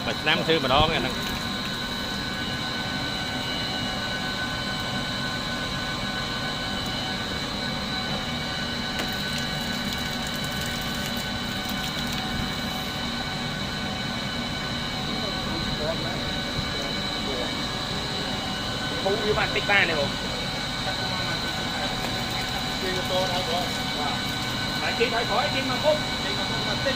mà năm xưa mà đó nghe nè phú với bạn tích ba này không phải chị thôi khỏi chị mà úp chị mà tinh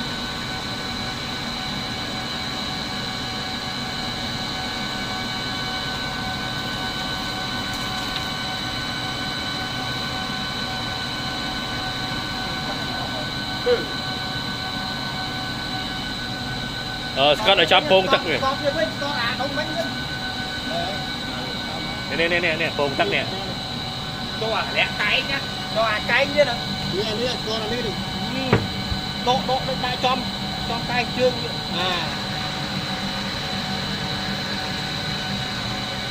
Scott ở trong pôn tắc kìa nè pôn tắc nè cho à lẹ cái nhá cho à cái nhá nè con là đi đi độ lên đại trong tay trương à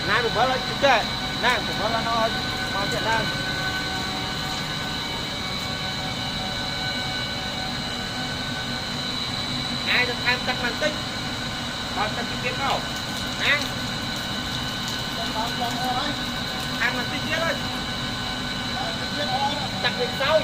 nay được bớt là chết nay được bớt là nó mau chuyện đang ai được tham tắc màn tích còn tắc cái kiếm đâu ăn ăn màn tích chết ơi tắc việc sau